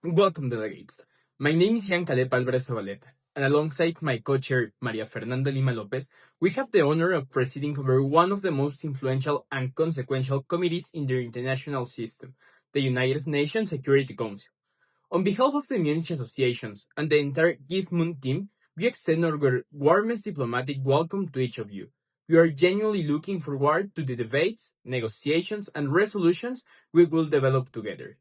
Welcome, delegates. My name is Ian Caleb Alvarez Zabaleta, and alongside my co-chair, Maria Fernanda Lima Lopez, we have the honor of presiding over one of the most influential and consequential committees in the international system, the United Nations Security Council. On behalf of the MUNYCH associations and the entire GIV-MUN team, we extend our warmest diplomatic welcome to each of you. We are genuinely looking forward to the debates, negotiations, and resolutions we will develop together.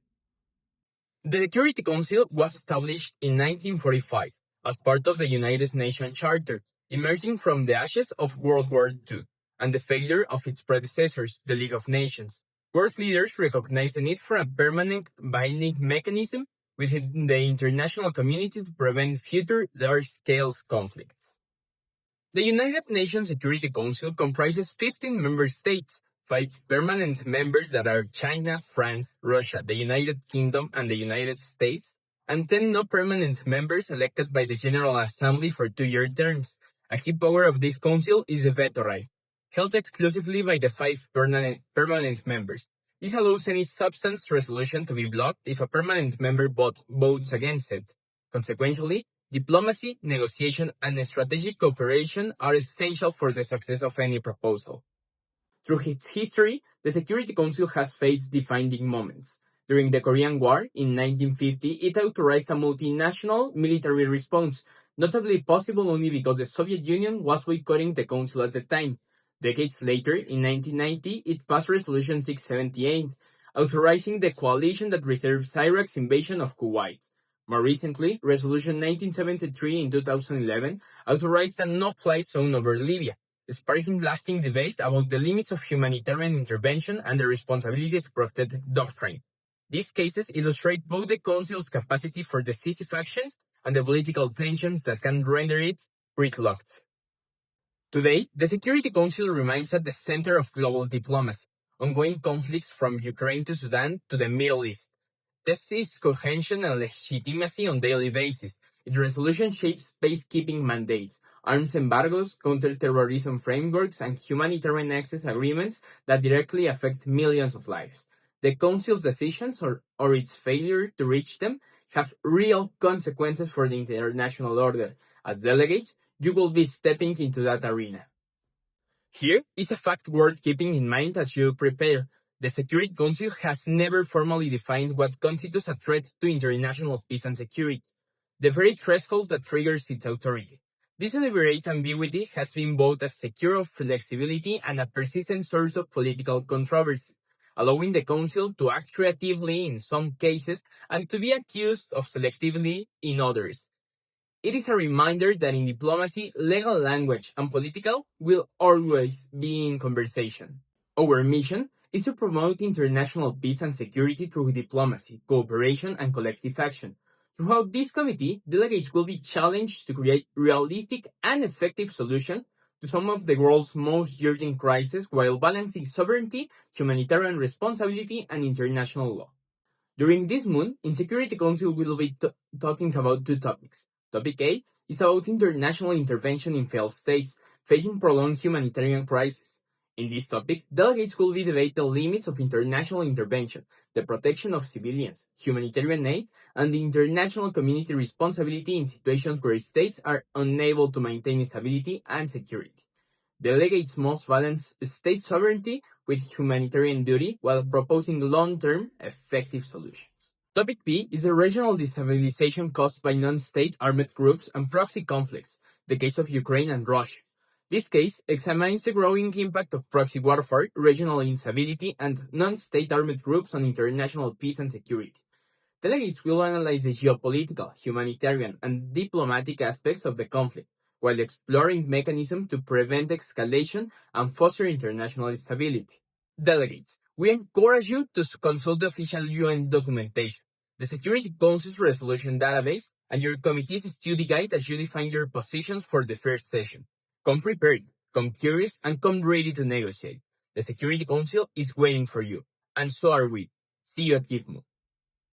The Security Council was established in 1945 as part of the United Nations Charter, emerging from the ashes of World War II and the failure of its predecessors, the League of Nations. World leaders recognized the need for a permanent binding mechanism within the international community to prevent future large-scale conflicts. The United Nations Security Council comprises 15 member states, 5 permanent members that are China, France, Russia, the United Kingdom, and the United States, and 10 no-permanent members elected by the General Assembly for 2-year terms. A key power of this council is the veto right, held exclusively by the 5 permanent members. This allows any substance resolution to be blocked if a permanent member votes against it. Consequently, diplomacy, negotiation, and strategic cooperation are essential for the success of any proposal. Through its history, the Security Council has faced defining moments. During the Korean War in 1950, it authorized a multinational military response, notably possible only because the Soviet Union was boycotting the Council at the time. Decades later, in 1990, it passed Resolution 678, authorizing the coalition that reserves Iraq's invasion of Kuwait. More recently, Resolution 1973 in 2011 authorized a no-fly zone over Libya, sparking lasting debate about the limits of humanitarian intervention and the responsibility to protect doctrine. These cases illustrate both the Council's capacity for decisive actions and the political tensions that can render it gridlocked. Today, the Security Council remains at the center of global diplomacy, ongoing conflicts from Ukraine to Sudan to the Middle East. Tests its cohesion and legitimacy on a daily basis. Its resolution shapes peacekeeping mandates, arms embargoes, counter-terrorism frameworks, and humanitarian access agreements that directly affect millions of lives. The Council's decisions or its failure to reach them have real consequences for the international order. As delegates, you will be stepping into that arena. Here is a fact worth keeping in mind as you prepare. The Security Council has never formally defined what constitutes a threat to international peace and security, the very threshold that triggers its authority. This deliberate ambiguity has been both a secure of flexibility and a persistent source of political controversy, allowing the Council to act creatively in some cases and to be accused of selectively in others. It is a reminder that in diplomacy, legal language and political will always be in conversation. Our mission is to promote international peace and security through diplomacy, cooperation, and collective action. Throughout this committee, delegates will be challenged to create realistic and effective solutions to some of the world's most urgent crises while balancing sovereignty, humanitarian responsibility, and international law. During this MUN, in Security Council we will be talking about 2 topics. Topic A is about international intervention in failed states facing prolonged humanitarian crises. In this topic, delegates will debate the limits of international intervention, the protection of civilians, humanitarian aid, and the international community responsibility in situations where states are unable to maintain stability and security. Delegates must balance state sovereignty with humanitarian duty while proposing long-term, effective solutions. Topic B is the regional destabilization caused by non-state armed groups and proxy conflicts, the case of Ukraine and Russia. This case examines the growing impact of proxy warfare, regional instability, and non-state armed groups on international peace and security. Delegates will analyze the geopolitical, humanitarian, and diplomatic aspects of the conflict, while exploring mechanisms to prevent escalation and foster international stability. Delegates, we encourage you to consult the official UN documentation, the Security Council's resolution database, and your committee's study guide as you define your positions for the first session. Come prepared, come curious, and come ready to negotiate. The Security Council is waiting for you, and so are we. See you at GIV-MUN.